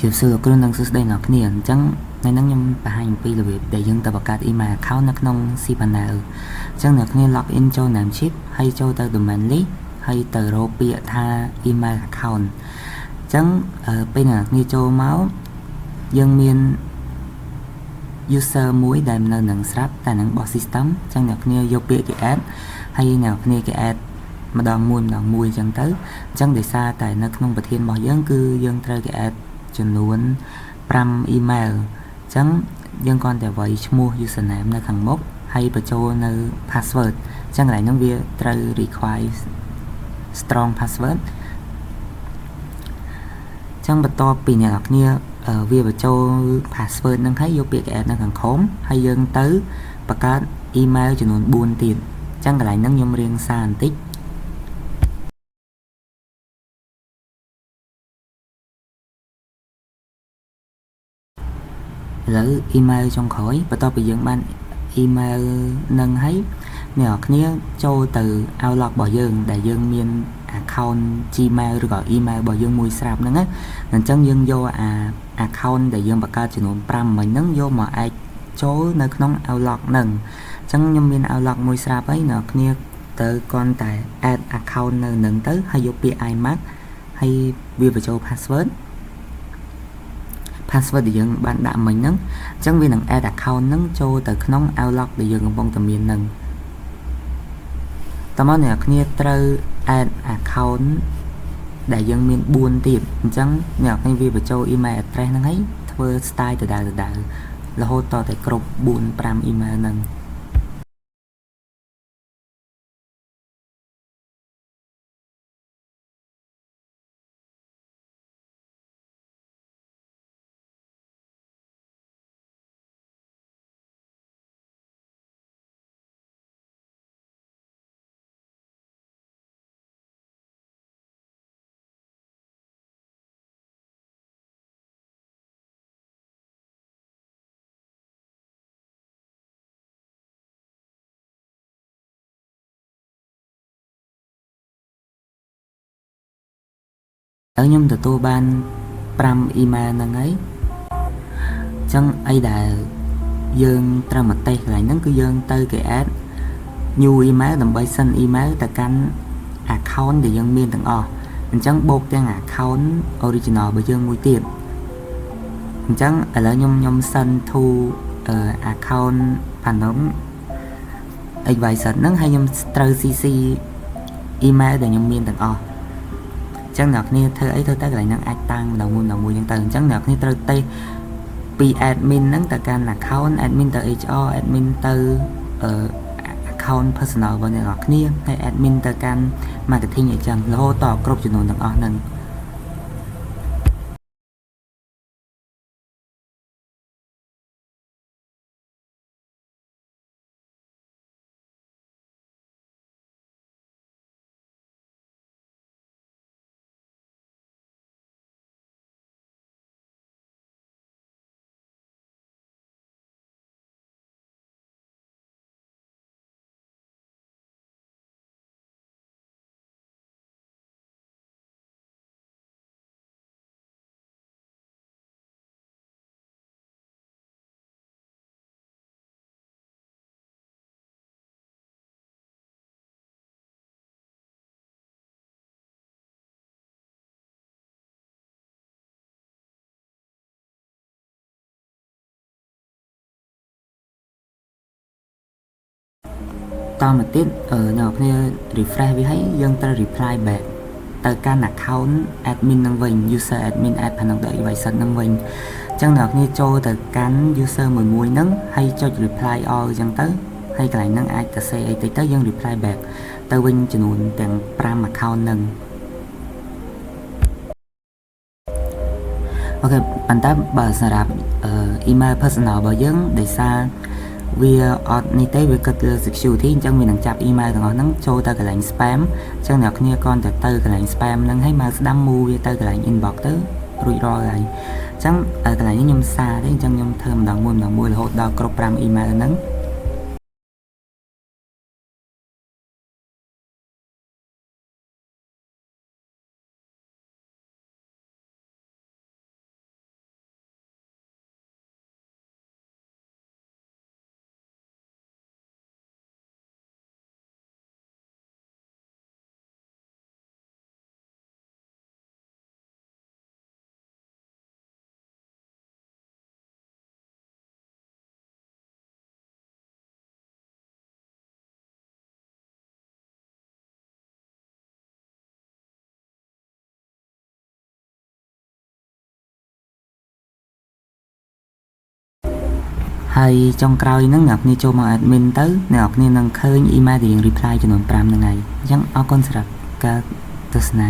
ជាសួរគ្រូនឹងសួស្តីអ្នកគ្នាអញ្ចឹងថ្ងៃហ្នឹងខ្ញុំបង្ហាញអំពីរបៀបដែលយើងទៅបង្កើត email account នៅក្នុង cPanel អញ្ចឹងអ្នកគ្នា log in ចូល Namecheap ហើយចូលទៅ domain list ហើយទៅរកពាក្យថា email account អញ្ចឹងពេលអ្នកគ្នាចូលមកយើងមាន user មួយដែលនៅនឹងស្រាប់តែនឹងបោះ system អញ្ចឹងអ្នកគ្នាយកពាក្យគេ add ហើយអ្នកគ្នាគេ add ម្ដងមួយអញ្ចឹងទៅអញ្ចឹងដោយសារតែនៅក្នុងប្រធានរបស់យើងគឺយើងត្រូវគេ add ចំនួន5 email អញ្ចឹងយើងគ្រាន់តែវាយឈ្មោះ username នៅខាងមុខហើយបញ្ចូលនៅ password អញ្ចឹងកន្លែងហ្នឹងវាត្រូវ require strong password អញ្ចឹងបន្ទាប់ពីអ្នកនរគ្នាវាបញ្ចូល password ហ្នឹងហើយយកពាក្យ add នៅខាងក្រោមហើយយើងទៅបង្កើត email ចំនួន4ទៀតអញ្ចឹងកន្លែងហ្នឹងខ្ញុំរៀងសារបន្តិចឥឡូវ email ចុងក្រោយបន្ទាប់ពីយើងបាន email នឹងហើយអ្នកនរគ្នាចូលទៅ Outlook របស់យើងដែលយើងមាន account Gmail ឬក៏ email របស់យើងមួយស្រាប់ហ្នឹងណាអញ្ចឹងយើងយកaccount ដែលយើងបង្កើតចំនួន5មិញហ្នឹងយកមក add ចូលនៅក្នុង Outlook ហ្នឹងអញ្ចឹងខ្ញុំមាន Outlook មួយស្រាប់ហើយអ្នកនរគ្នាទៅគ្រាន់តែ add account នៅនឹងទៅហើយយកពាក្យ iMac ហើយវាបញ្ចូល password ដែលយើងបានដាក់មិញហ្នឹងអញ្ចឹងវានឹង add account ហ្នឹងចូលទៅក្នុង Outlook ដែលយើងកំពុងតែមានហ្នឹងតើមកអ្នកគ្នាត្រូវ add account ដែលយើងមាន4ទៀតអញ្ចឹងអ្នកគ្នាវាបញ្ចូល email address ហ្នឹងហើយធ្វើ style ដដែលរហូតតតែគ្រប់4-5 email ហ្នឹងហើយខ្ញុំទទួលបាន5 email ហ្នឹងហើយអញ្ចឹងអីដែលយើងត្រូវមកតេស្តកន្លែងហ្នឹងគឺយើងទៅគេ add new email ដើម្បី send email ទៅកាន់ account ដែលយើងមានទាំងអស់អញ្ចឹងបូកទាំង account original របស់យើងមួយទៀតអញ្ចឹងឥឡូវខ្ញុំ send to account Panom advisor ហ្នឹងហើយខ្ញុំត្រូវ CC email ដែលខ្ញុំមានទាំងអស់អញ្ចឹងអ្នកគ្នាធ្វើអីទៅកន្លែងហ្នឹងអាចតាំងម្ដងមួយអញ្ចឹងទៅអញ្ចឹងអ្នកគ្នាត្រូវតេស្តពី admin ហ្នឹងទៅកាន់ account admin ទៅ HR admin ទៅ account personal របស់អ្នកនរគ្នាហើយ admin ទៅកាន់ marketing អញ្ចឹងរហូតដល់គ្រប់ចំនួនទាំងអស់ហ្នឹងតមកទៀតអ្នកគ្នា refresh វាហើយយើងត្រូវ reply back ទៅកាន់ account admin ហ្នឹងវិញ user admin add Panom advisor ហ្នឹងវិញអញ្ចឹងអ្នកគ្នាចូលទៅកាន់ user មួយហ្នឹងហើយចុច reply all អញ្ចឹងទៅហើយកន្លែងហ្នឹងអាចទៅ say អីតិចទៅយើង reply back ទៅវិញចំនួនទាំង5 account ហ្នឹងអូខេប៉ុន្តែបើសម្រាប់email personal របស់យើងដោយសារវាអត់នេះទេវាគិតលើ security អញ្ចឹងវានឹងចាប់ email ទាំងអស់ហ្នឹងចូលទៅកន្លែង spam អញ្ចឹងអ្នកគ្នាគ្រាន់តែទៅកន្លែង spam ហ្នឹងហើយមកស្ដាំ move វាទៅកន្លែង inbox ទៅរួចរាល់ហើយអញ្ចឹងកន្លែងនេះខ្ញុំសារទេអញ្ចឹងខ្ញុំធ្វើម្ដងមួយរហូតដល់គ្រប់5 email ហ្នឹង ហើយចុងក្រោយហ្នឹងអ្នកនេះចូលមក admin ទៅអ្នកនេះនឹងឃើញ email ដែលយើង reply ចំនួន5ហ្នឹងហើយអញ្ចឹងអរគុណសម្រាប់ការទស្សនា